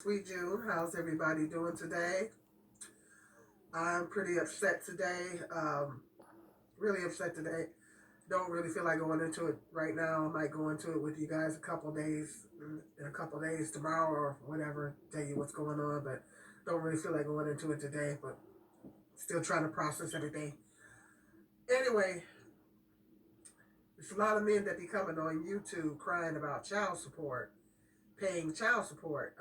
Sweet June, how's everybody doing today? I'm pretty upset today. Really upset today. Don't really feel like going into it right now. I might go into it with you guys a couple days, in a couple days tomorrow or whatever. Tell you what's going on, but don't really feel like going into it today. But still trying to process everything. Anyway, there's a lot of men that be coming on YouTube crying about child support, paying child support.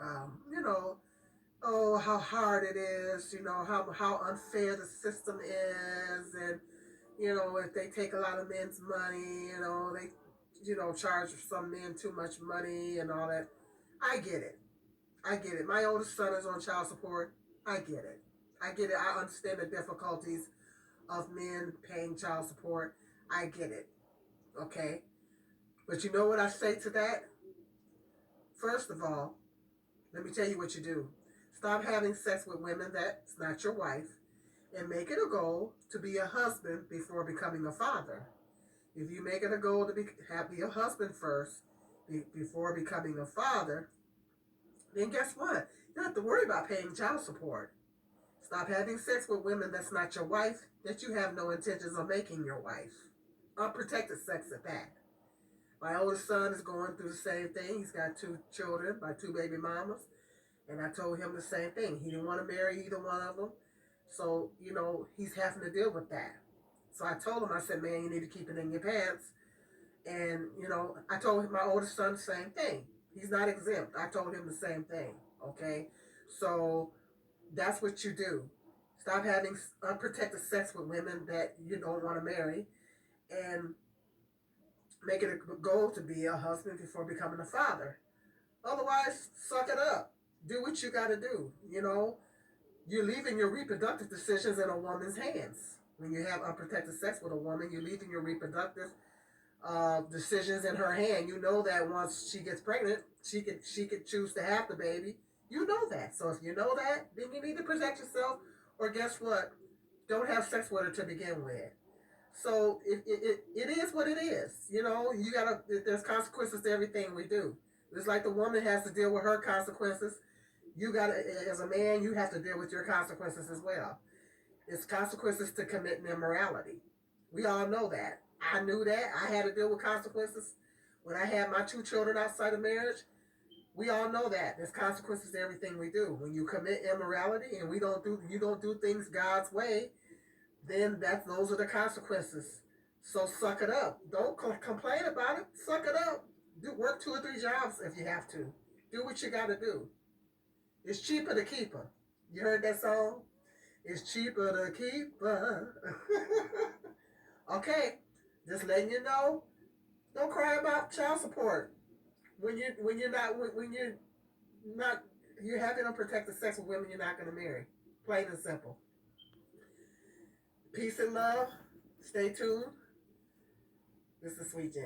Oh, how hard it is, how unfair the system is, and if they take a lot of men's money, they charge some men too much money and all that. I get it. I get it. My oldest son is on child support. I get it. I get it. I understand the difficulties of men paying child support. I get it. Okay. But you know what I say to that? First of all, let me tell you what you do. Stop having sex with women that's not your wife, and make it a goal to be a husband before becoming a father. If you make it a goal to be a husband first before becoming a father, then guess what? You don't have to worry about paying child support. Stop having sex with women that's not your wife, that you have no intentions of making your wife. Unprotected sex at that. My oldest son is going through the same thing. He's got two children by two baby mamas. And I told him the same thing. He didn't want to marry either one of them. So, he's having to deal with that. So I told him, I said, man, you need to keep it in your pants. And, I told my oldest son the same thing. He's not exempt. I told him the same thing. Okay. So that's what you do. Stop having unprotected sex with women that you don't want to marry, and make it a goal to be a husband before becoming a father. Otherwise, suck it up. Do what you got to do. You're leaving your reproductive decisions in a woman's hands. When you have unprotected sex with a woman, you're leaving your reproductive decisions in her hand. You know that once she gets pregnant, she could choose to have the baby. You know that. So if you know that, then you need to protect yourself. Or guess what? Don't have sex with her to begin with. So it is what it is. You gotta. There's consequences to everything we do. It's like the woman has to deal with her consequences. You gotta, as a man, you have to deal with your consequences as well. It's consequences to committing immorality. We all know that. I knew that. I had to deal with consequences when I had my two children outside of marriage. We all know that. There's consequences to everything we do. When you commit immorality and you don't do things God's way, then those are the consequences. So suck it up. Don't complain about it. Suck it up. Work 2 or 3 jobs if you have to. Do what you got to do. It's cheaper to keep her. You heard that song? It's cheaper to keep her. Okay, just letting you know. Don't cry about child support when you're not you're having unprotected sex with women you're not going to marry. Plain and simple. Peace and love. Stay tuned. This is Sweet Jam.